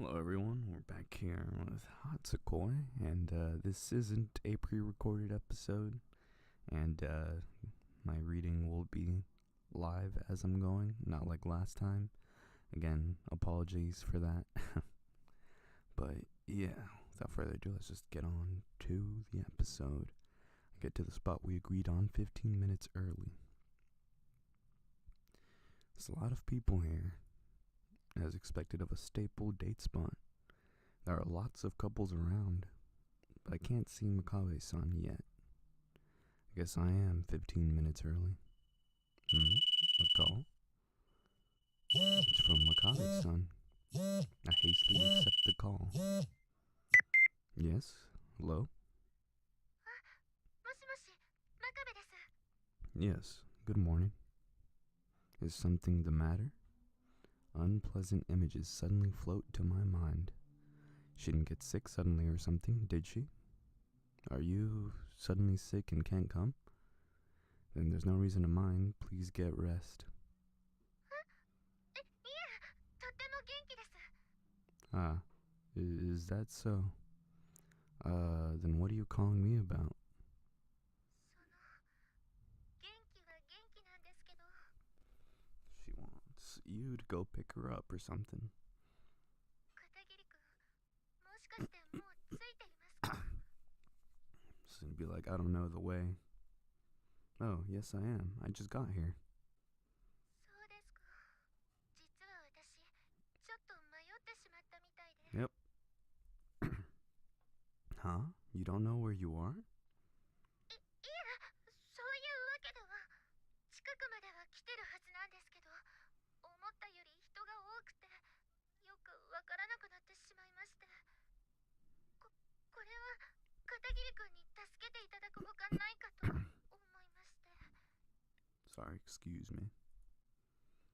Hello everyone, we're back here with Hatsukoi, and this isn't a pre-recorded episode, and my reading will be live as I'm going, not like last time. Again, apologies for that. But yeah, without further ado, let's just get on to the episode. I get to the spot we agreed on 15 minutes early. There's a lot of people here, as expected of a staple date spot. There are lots of couples around, but I can't see Makabe-san yet. I guess I am 15 minutes early. A call? It's from Makabe-san. I hastily accept the call. Yes? Hello? Yes, good morning. Is something the matter? Unpleasant images suddenly float to my mind. She didn't get sick suddenly or something, did she? Are you suddenly sick and can't come? Then there's no reason to mind. Please get rest. Ah, is that so? Then what are you calling me about? She wants you to go pick her up or something. She's gonna be like, I don't know the way. Oh, yes I am. I just got here. Yep. Huh? You don't know where you are? Sorry, excuse me.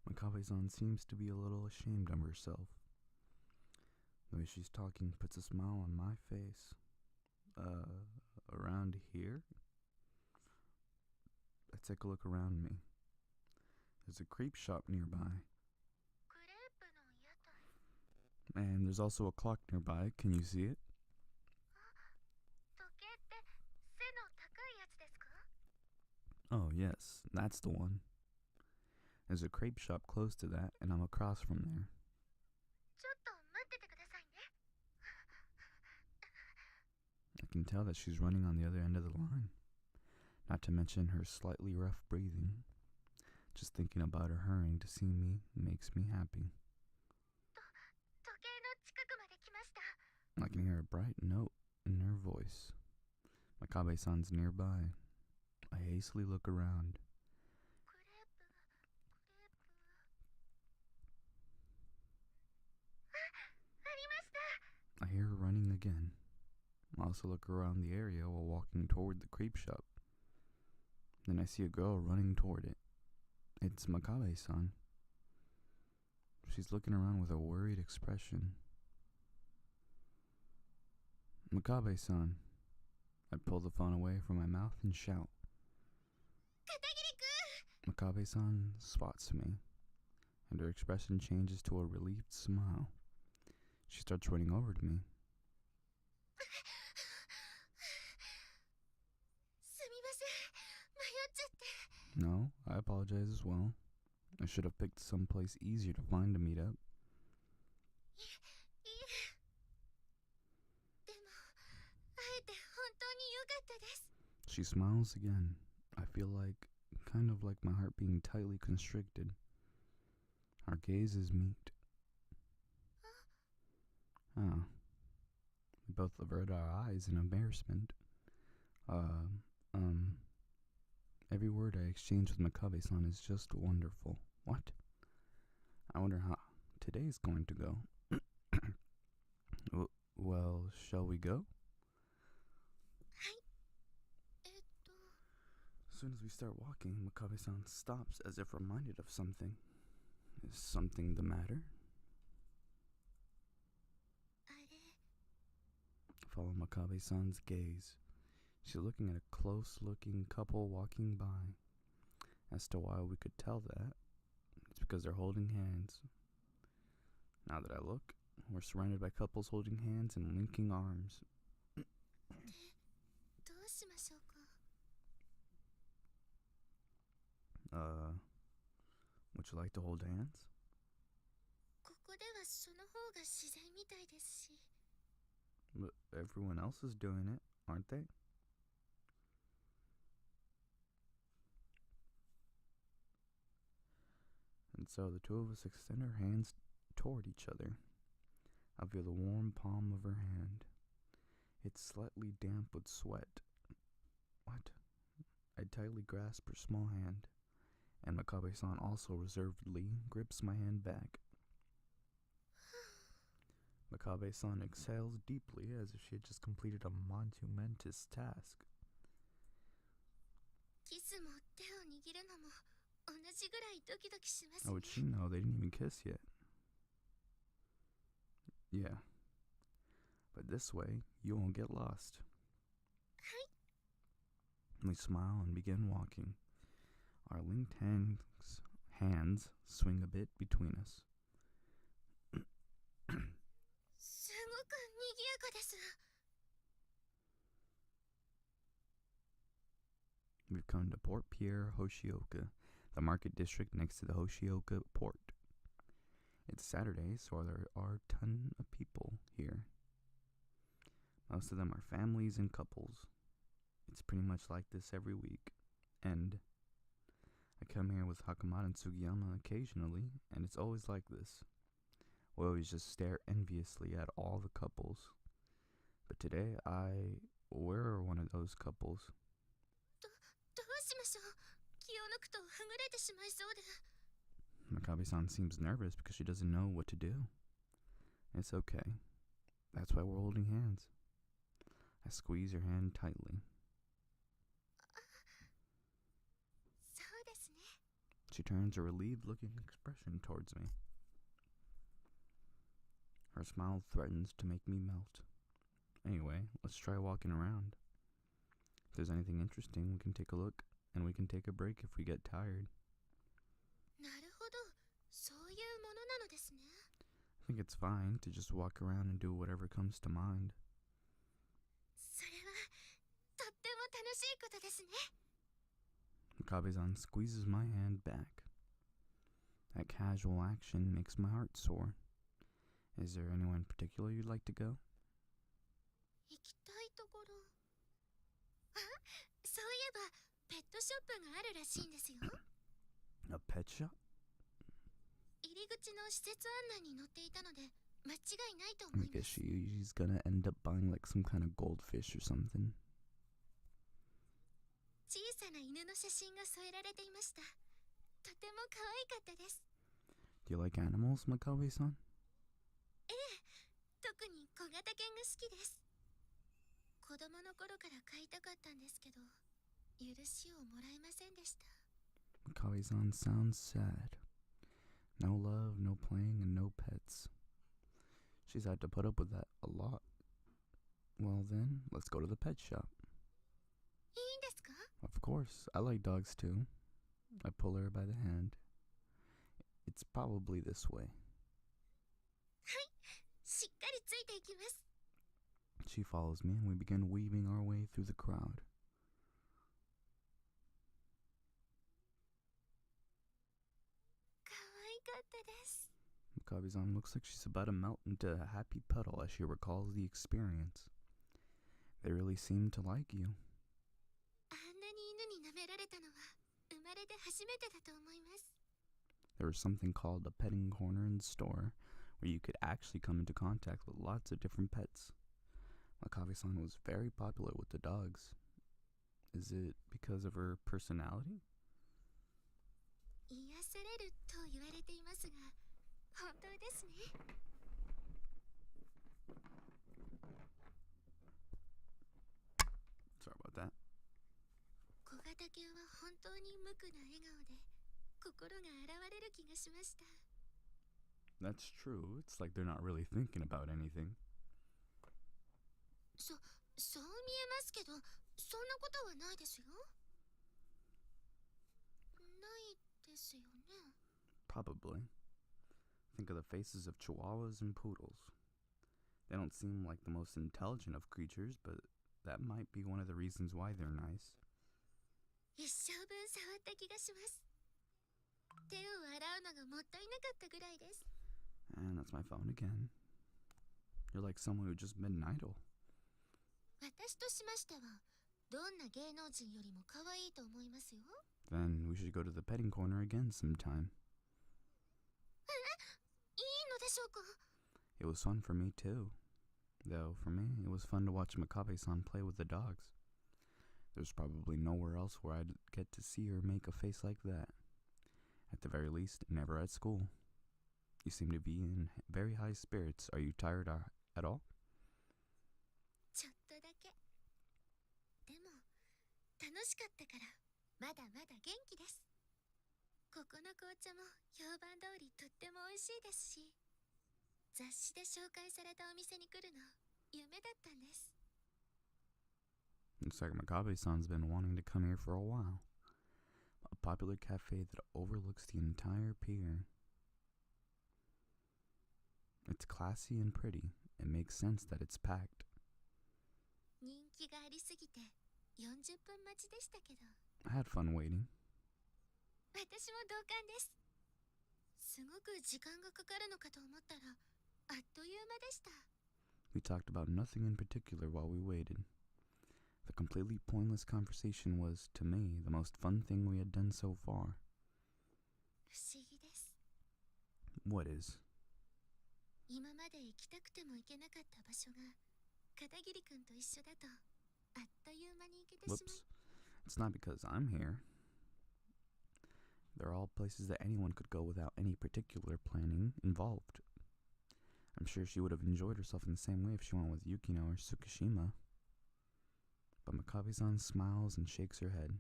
Makabe-san seems to be a little ashamed of herself. The way she's talking puts a smile on my face. Around here? I take a look around me. There's a crepe shop nearby. And there's also a clock nearby. Can you see it? Oh, yes, that's the one. There's a crepe shop close to that, and I'm across from there. I can tell that she's running on the other end of the line. Not to mention her slightly rough breathing. Just thinking about her hurrying to see me makes me happy. I can hear a bright note in her voice. Makabe-san's nearby. I hastily look around. I hear her running again. I also look around the area while walking toward the crepe shop. Then I see a girl running toward it. It's Makabe-san. She's looking around with a worried expression. Makabe-san. I pull the phone away from my mouth and shout. Makabe-san spots me, and her expression changes to a relieved smile. She starts running over to me. No, I apologize as well. I should have picked someplace easier to find to meet up. She smiles again. I feel kind of like my heart being tightly constricted. Our gazes meet. Ah. We both avert our eyes in embarrassment. Every word I exchange with Makabe-san is just wonderful. What? I wonder how today's going to go. Well, shall we go? As soon as we start walking, Makabe-san stops as if reminded of something. Is something the matter? I follow Makabe-san's gaze. She's looking at a close-looking couple walking by. As to why we could tell that, it's because they're holding hands. Now that I look, We're surrounded by couples holding hands and linking arms. どうしましょうか? Would you like to hold hands? ここではその方が自然みたいですし。 But everyone else is doing it, aren't they? And so the two of us extend our hands toward each other. I feel the warm palm of her hand. It's slightly damp with sweat. What? I tightly grasp her small hand, and Makabe-san also reservedly grips my hand back. Makabe-san exhales deeply as if she had just completed a monumentous task. キスも手を握るのも同じぐらいドキドキします How ね。 would she know? They didn't even kiss yet. Yeah. But this way, you won't get lost. We smile and begin walking. Our linked hands swing a bit between us. すごく賑やかです。 We've come to Port Pierre, Hoshioka, the market district next to the Hoshioka port. It's Saturday, so there are a ton of people here. Most of them are families and couples. It's pretty much like this every week. And I come here with Hakamata and Sugiyama occasionally, and it's always like this. We always just stare enviously at all the couples. But today, we're one of those couples. どうしましょう? 気を抜くとはぐれてしまいそうで。 Makabe-san seems nervous because she doesn't know what to do. It's okay. That's why we're holding hands. I squeeze her hand tightly. そうですね。 She turns a relieved-looking expression towards me. Her smile threatens to make me melt. Anyway, let's try walking around. If there's anything interesting, we can take a look, and we can take a break if we get tired. なるほど、そういうものなのですね。 I think it's fine to just walk around and do whatever comes to mind. それはとっても楽しいことですね。 Makabe-san squeezes my hand back. That casual action makes my heart soar. Is there anywhere in particular you'd like to go? 行きたいところ。あ、そういえばペットショップがあるらしいんですよ。 A pet shop? 入り口の施設案内に載っていたので間違いないと思 I いま guess す。 she's gonna end up buying like some kind of goldfish or something. 小さな犬の写真が添えられていました。とても可愛かったです。 Do you like animals, Makabe-san? ええ、特に小型犬が好きです。子供の頃から飼いたかったんですけど、許しをもらえませんでした。 Makabe-san sounds sad. No love, no playing, and no pets. She's had to put up with that a lot. Well then, let's go to the pet shop. いいんですか? Of course, I like dogs too. I pull her by the hand. It's probably this way. はい、しっかりついていきます。 She follows me and we begin weaving our way through the crowd. 可愛かったです。 Makabe-san looks like she's about to melt into a happy puddle as she recalls the experience. They really seem to like you. あんなに犬に舐められたのは生まれて初めてだと思います。 There was something called a petting corner in the store where you could actually come into contact with lots of different pets. Makabe-san was very popular with the dogs. Is it because of her personality? 癒されると言われていますが、本当ですね。 Sorry about that. 小型犬は本当に無垢な笑顔で心が洗われる気がしました。 That's true. It's like they're not really thinking about anything. そう見えますけど、そんなことはないですよ。ないですよね。 Probably. Think of the faces of chihuahuas and poodles. They don't seem like the most intelligent of creatures, but that might be one of the reasons why they're nice. 一生分触った気がします。手を洗うのがもったいなかったぐらいです。 And that's my phone again. You're like someone who's just been idle. 私としましては、どんな芸能人よりも可愛いと思いますよ。 Then we should go to the petting corner again sometime. いいのでしょうか? It was fun for me too. Though, for me, it was fun to watch Makabe-san play with the dogs. There's probably nowhere else where I'd get to see her make a face like that. At the very least, never at school. You seem to be in very high spirits. Are you tired at all? ちょっとだけ。でも、楽しかったから、まだまだ元気です。ここの紅茶も評判通りとっても美味しいですし、雑誌で紹介されたお店に来るの、夢だったんです。 Looks like Makabe-san's been wanting to come here for a while. A popular cafe that overlooks the entire pier. It's classy and pretty. It makes sense that it's packed. 人気がありすぎて40分待ちでしたけど。 I had fun waiting. 私も同感です。すごく時間がかかるのかと思ったら、あっという間でした。 We talked about nothing in particular while we waited. The completely pointless conversation was, to me, the most fun thing we had done so far. 不思議です。 What is? 今まで行きたくても行けなかった場所が、片桐くんと一緒だと、あっという間に行けてしまう。 Whoops. It's not because I'm here. They're all places that anyone could go without any particular planning involved. I'm sure she would have enjoyed herself in the same way if she went with Yukino or Tsukishima. But Makabe-san smiles and shakes her head.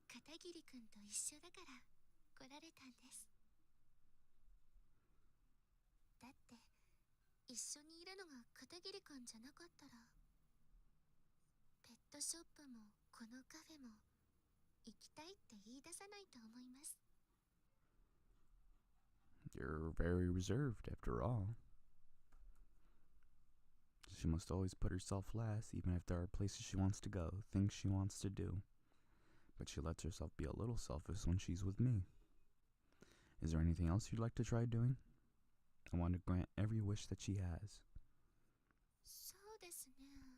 片桐くんと一緒だから来られたんです。だって一緒にいるのが片桐くんじゃなかったら、ペットショップもこのカフェも行きたいって言い出さないと思います。 You're very reserved, after all. She must always put herself last, even if there are places she wants to go, things she wants to do. But she lets herself be a little selfish when she's with me. Is there anything else you'd like to try doing? I want to grant every wish that she has. そうですね。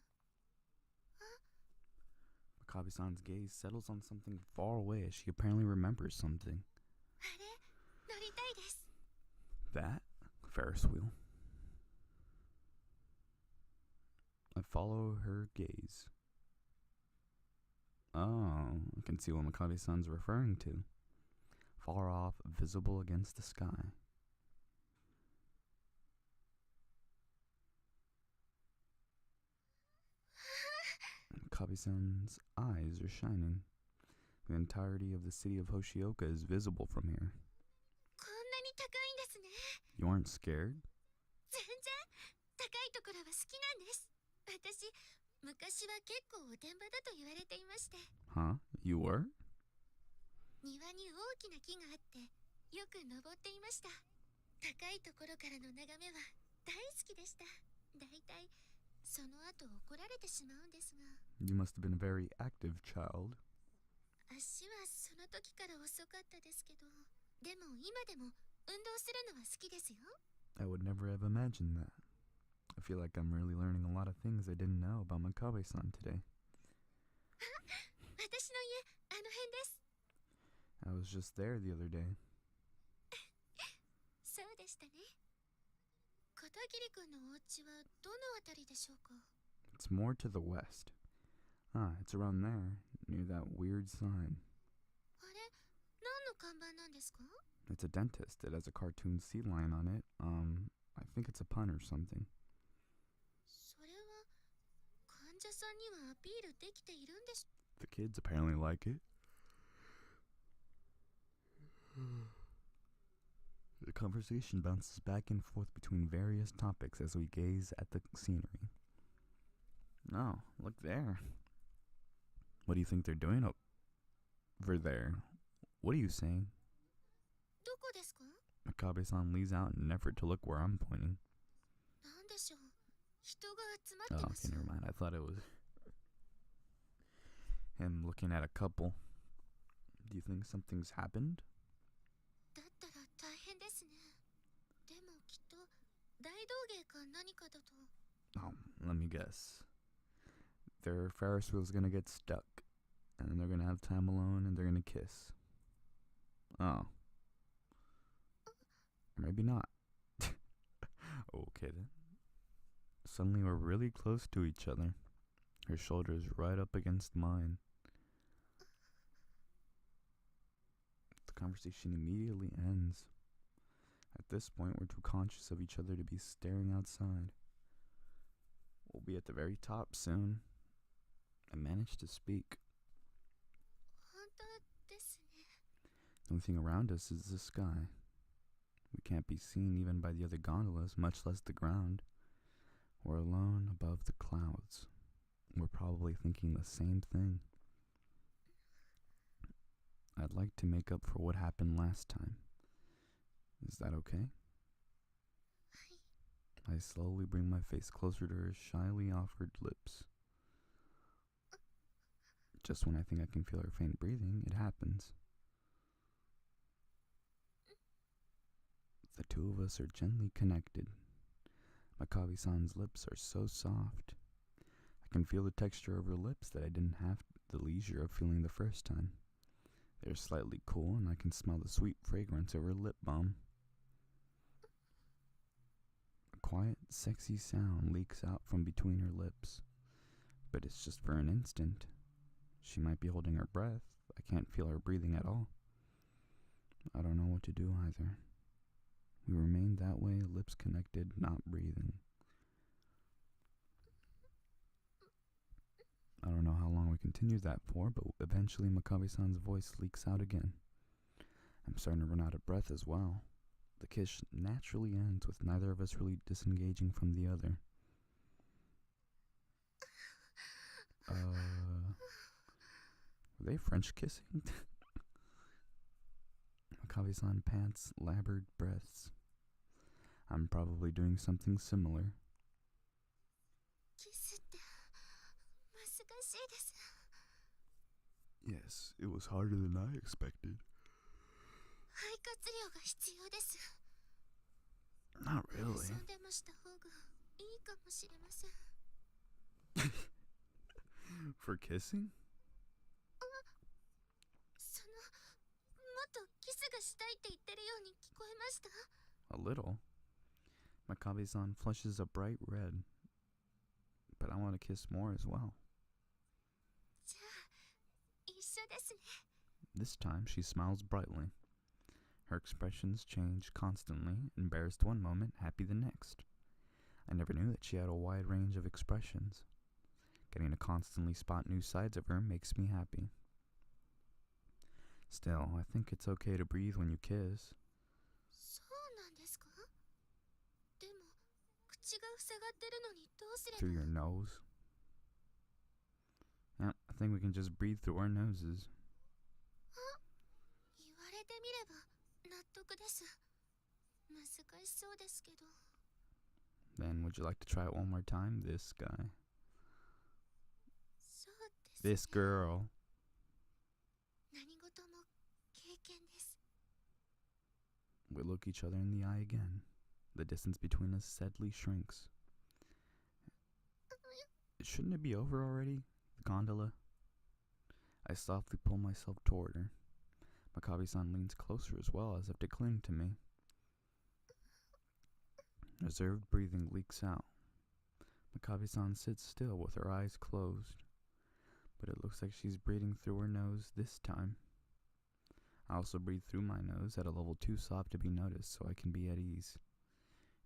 Makabe-san's gaze settles on something far away as she apparently remembers something. あれ、乗りたいです。 That? Ferris wheel. I follow her gaze. Oh, I can see what Makabe-san's referring to. Far off, visible against the sky. Makabe-san's eyes are shining. The entirety of the city of Hoshioka is visible from here. こんなに高いんですね。 You aren't scared? 全然高いところは好きなんです。私、昔は結構おてんばだと言われていまして。 Huh? You were? 庭に大きな木があって、よく登っていました。高いところからの眺めは大好きでした。だいたいその後怒られてしまうんですが。 You must have been a very active child. 足はその時から遅かったですけど、でも今でも運動するのは好きですよ。 I would never have imagined that. I feel like I'm really learning a lot of things I didn't know about Makabe-san today. 私の家、あの辺です。 I was just there the other day. そうでしたね。片桐くんのお家はどのあたりでしょうか? It's more to the west. Ah, it's around there, near that weird sign. あれ、何の看板なんですか? It's a dentist. It has a cartoon sea lion on it. I think it's a pun or something. それは患者さんにはアピールできているんです。 The kids apparently like it. The conversation bounces back and forth between various topics as we gaze at the scenery. Oh, look there. What do you think they're doing over there? What are you saying? どこですか? Makabe-san leans out in an effort to look where I'm pointing. なんでしょう。人が集ま Oh, ってま okay, す。 never mind. I thought it was him looking at a couple. Do you think something's happened? だったら大変ですね。でもきっと大道芸か何かだと。 Oh, let me guess. Their Ferris wheel's gonna get stuck, and then they're gonna have time alone, and they're gonna kiss. Oh. Maybe not. Okay then. Suddenly we're really close to each other. Her shoulder's right up against mine. The conversation immediately ends. At this point, we're too conscious of each other to be staring outside. We'll be at the very top soon. I managed to speak. 本当ですね。 The only thing around us is the sky. We can't be seen even by the other gondolas, much less the ground. We're alone above the clouds. We're probably thinking the same thing. I'd like to make up for what happened last time. Is that okay? はい。 I slowly bring my face closer to her shyly offered lips. Just when I think I can feel her faint breathing, it happens. The two of us are gently connected. Makabe-san's lips are so soft. I can feel the texture of her lips that I didn't have the leisure of feeling the first time. They're slightly cool, and I can smell the sweet fragrance of her lip balm. A quiet, sexy sound leaks out from between her lips, but it's just for an instant. She might be holding her breath. I can't feel her breathing at all. I don't know what to do either. We remain that way, lips connected, not breathing. I don't know how long we continue that for, but eventually Makabe-san's voice leaks out again. I'm starting to run out of breath as well. The kiss naturally ends with neither of us really disengaging from the other. Were they French kissing? Makabe-san pants labored breaths. I'm probably doing something similar. キスって難しいです。 Yes, it was harder than I expected. 肺活量が必要です。 Not really. 遊んでもした方がいいかもしれません。 For kissing? その、もっとキスがしたいって言ってるように聞こえました。 A little. Makabe-san flushes a bright red. But I want to kiss more as well. じゃあ、一緒ですね。 This time she smiles brightly. Her expressions change constantly, embarrassed one moment, happy the next. I never knew that she had a wide range of expressions. Getting to constantly spot new sides of her makes me happy. Still, I think it's okay to breathe when you kiss. そうなんですか？でも、口が塞がってるのにどうすれば。 Through your nose? Yeah, I think we can just breathe through our noses. 言われてみれば納得です。難しそうですけど。 Then would you like to try it one more time? This guy. そうです This ね。girl. 何事も経験です。 We look each other in the eye again. The distance between us steadily shrinks. Shouldn't it be over already? The gondola? I softly pull myself toward her. Makabe-san leans closer as well, as if to cling to me. Reserved breathing leaks out. Makabe-san sits still with her eyes closed, but it looks like she's breathing through her nose this time. I also breathe through my nose at a level too soft to be noticed, so I can be at ease.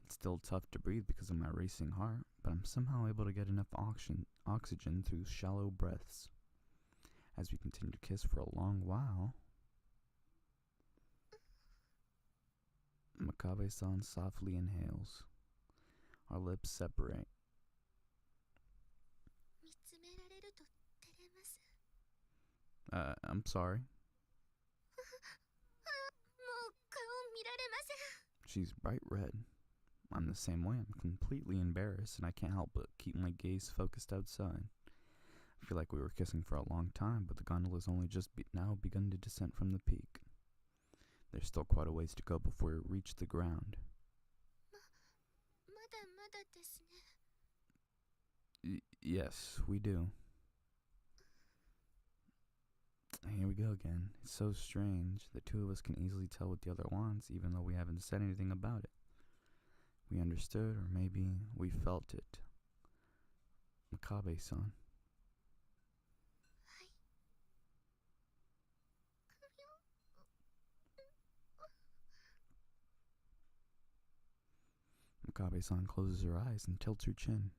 It's still tough to breathe because of my racing heart, but I'm somehow able to get enough oxygen through shallow breaths. As we continue to kiss for a long while, Makabe-san softly inhales. Our lips separate. 見つめられると照れます。 I'm sorry. もう顔見られません。She's bright red. I'm the same way. I'm completely embarrassed, and I can't help but keep my gaze focused outside. I feel like we were kissing for a long time, but the gondola's only just now begun to descend from the peak. There's still quite a ways to go before we reach the ground. まだまだですね。 Yes, we do. Here we go again. It's so strange. The two of us can easily tell what the other wants, even though we haven't said anything about it. We understood, or maybe we felt it. Makabe-san. はい。 Makabe-san closes her eyes and tilts her chin.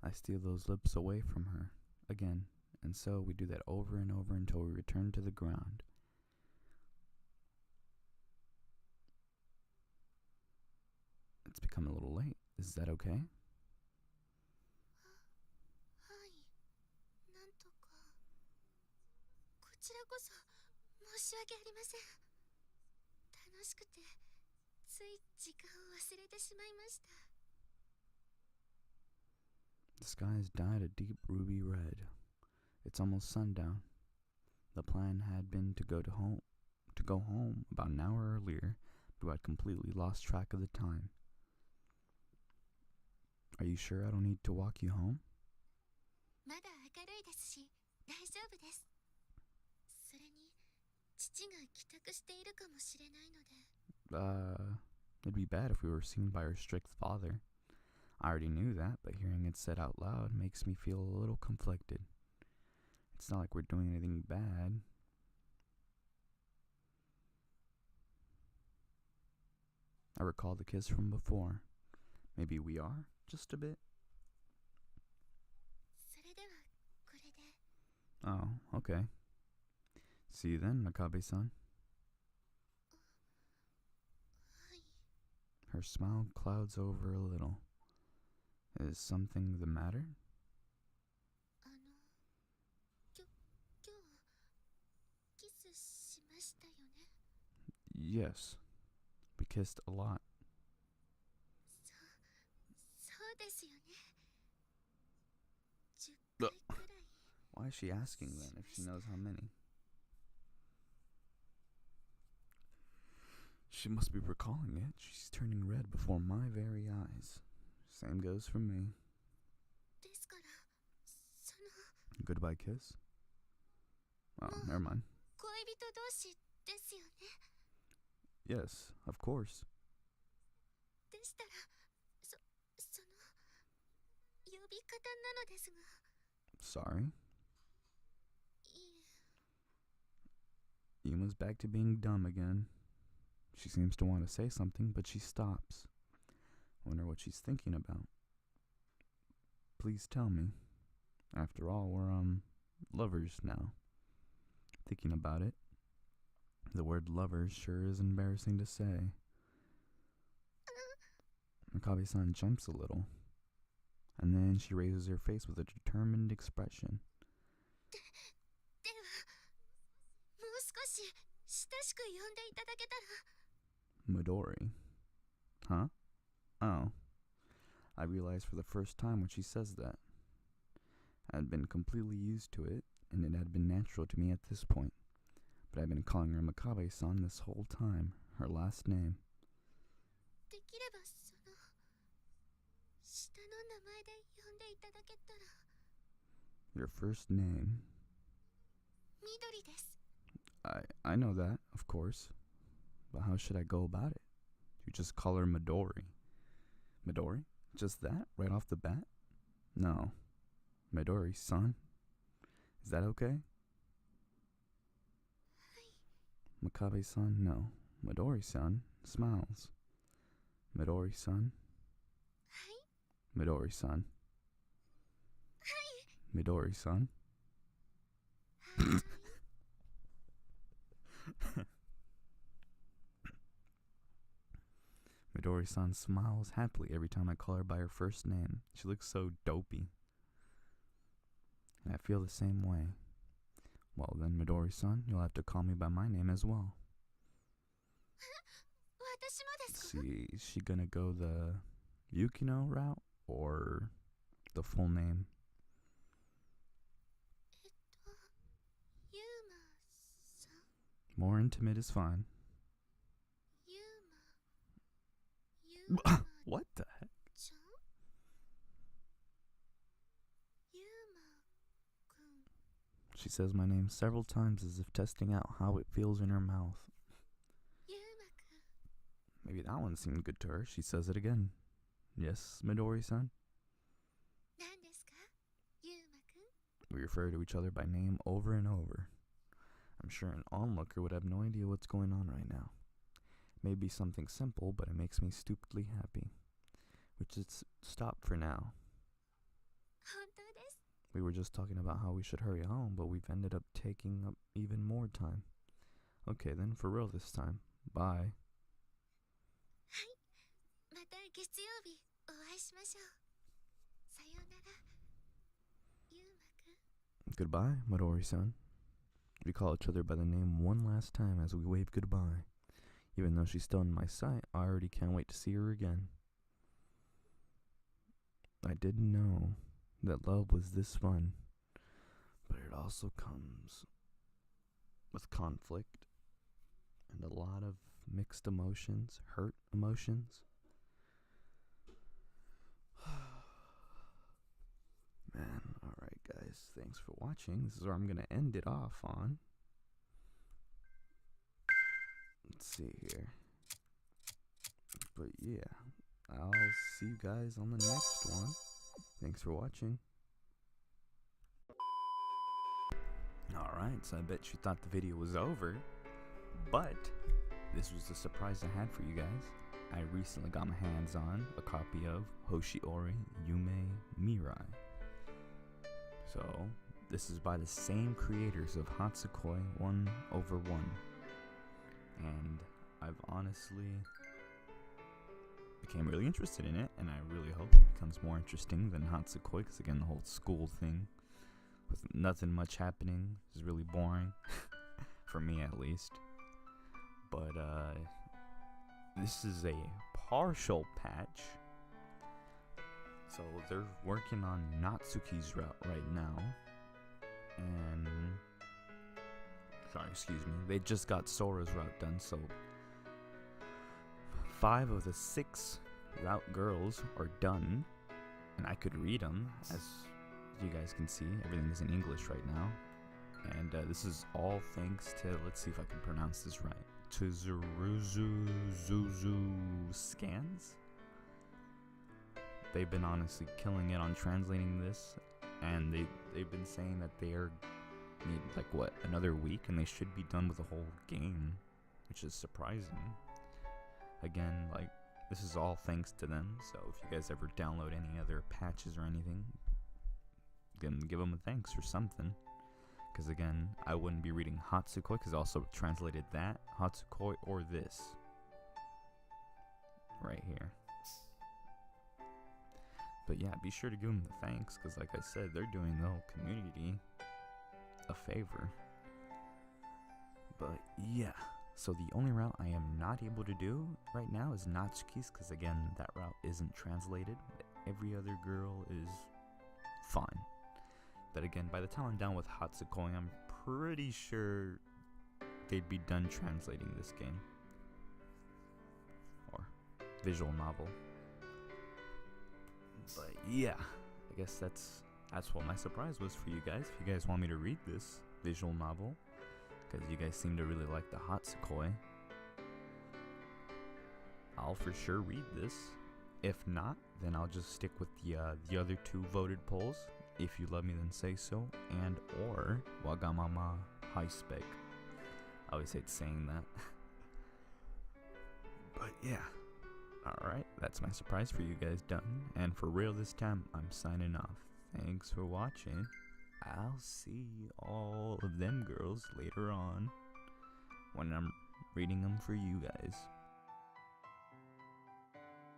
I steal those lips away from her, again, and so we do that over and over until we return to the ground. It's become a little late. Is that okay? はい。なんとか。こちらこそ申し訳ありません。楽しくてつい時間を忘れてしまいました。 The sky is dyed a deep ruby red. It's almost sundown. The plan had been to go home about an hour earlier, but I'd completely lost track of the time. Are you sure I don't need to walk you home? まだ明るいですし大丈夫です。それに父が帰宅しているかもしれないので。 It'd be bad if we were seen by her strict father. I already knew that, but hearing it said out loud makes me feel a little conflicted. It's not like we're doing anything bad. I recall the kiss from before. Maybe we are, just a bit. それではこれで。 Oh, okay. See you then, Makabe-san. はい。 Her smile clouds over a little. Is something the matter? 今日キスしましたよね。 Yes. We kissed a lot. そうですよね。10回くらい。 Why is she asking then if she knows how many? She must be recalling it. She's turning red before my very eyes. Same goes for me. ですからその Goodbye kiss? Oh, never mind. 恋人同士ですよね。 Yes, of course. でしたらその呼び方なのですが。 Sorry. いえ。 Yuma's back to being dumb again. She seems to want to say something, but she stops. Wonder what she's thinking about. Please tell me. After all, we're, lovers now. Thinking about it, the word lovers sure is embarrassing to say. Makabe-san jumps a little, and then she raises her face with a determined expression. ではもう少し親しく呼んでいただけたら。 Midori. Huh? Oh. I realized for the first time when she says that. I had been completely used to it, and it had been natural to me at this point. But I've been calling her Makabe-san this whole time, her last name. できればその下の名前で呼んでいただけたら。 Your first name. 緑です。 I know that, of course. But how should I go about it? You just call her Midori. Midori? Just that? Right off the bat? No. Midori-san? Is that okay? はい。 Makabe-san, no. Midori-san smiles. Midori-san? はい。 Midori-san. はい。 Midori-san? はい。 Midori-san smiles happily every time I call her by her first name. She looks so dopey. And I feel the same way. Well then, Midori-san, you'll have to call me by my name as well. 私もですか。see. Is she gonna go the Yukino route or the full name? ユーマさん More intimate is fine. ユーマ What the heck? ちゃんユーマくん She says my name several times as if testing out how it feels in her mouth. ユーマくん Maybe that one seemed good to her. She says it again. Yes, Midori-san? 何ですかユーマくん We refer to each other by name over and over. I'm sure an onlooker would have no idea what's going on right now. Maybe something simple, but it makes me stupidly happy. We should stop for now. 本当です We were just talking about how we should hurry home, but we've ended up taking up even more time. Okay then, for real this time. Bye. また月曜日お会いしましょうさようならユーマくん Goodbye, Midori-san. We call each other by the name one last time as we wave goodbye. Even though she's still in my sight, I already can't wait to see her again. I didn't know that love was this fun, but it also comes with conflict and a lot of mixed emotions, hurt emotions. Man, alright guys, thanks for watching. This is where I'm gonna end it off on. Let's see here. But yeah, I'll see you guys on the next one. Thanks for watching. Alright, so I bet you thought the video was over, but this was the surprise I had for you guys. I recently got my hands on a copy of Hoshiori Yume Mirai. So, this is by the same creators of Hatsukoi 1/1. And I've honestly became really interested in it, and I really hope it becomes more interesting than Hatsukoi, because again, the whole school thing with nothing much happening is really boring, for me at least. But this is a partial patch, so they're working on Natsuki's route right now, and they just got Sora's route done, so 5 of the 6 route girls are done, and I could read them. As you guys can see, everything is in English right now, and this is all thanks to, let's see if I can pronounce this right, tsurezurescans. They've been honestly killing it on translating this, and they've been saying that they are need like what, another week, and they should be done with the whole game, which is surprising. Again, like, this is all thanks to them, so if you guys ever download any other patches or anything, give them a thanks or something, because again, I wouldn't be reading Hatsukoi, because I also translated that, Hatsukoi, or this right here. But yeah, be sure to give them the thanks, because like I said, they're doing the whole community a favor. But yeah, so the only route I am not able to do right now is Natsuki's, because again, that route isn't translated. Every other girl is fine. But again, by the time I'm done with Hatsukoi, I'm pretty sure they'd be done translating this game. Or visual novel. But yeah, I guess that's what my surprise was for you guys. If you guys want me to read this visual novel, because you guys seem to really like the Hatsukoi, I'll for sure read this. If not, then I'll just stick with the other 2 voted polls. If you love me, then say so, and or Wagamama High Spec. I always hate saying that. But yeah. Alright, that's my surprise for you guys done. And for real this time, I'm signing off. Thanks for watching. I'll see all of them girls later on when I'm reading them for you guys.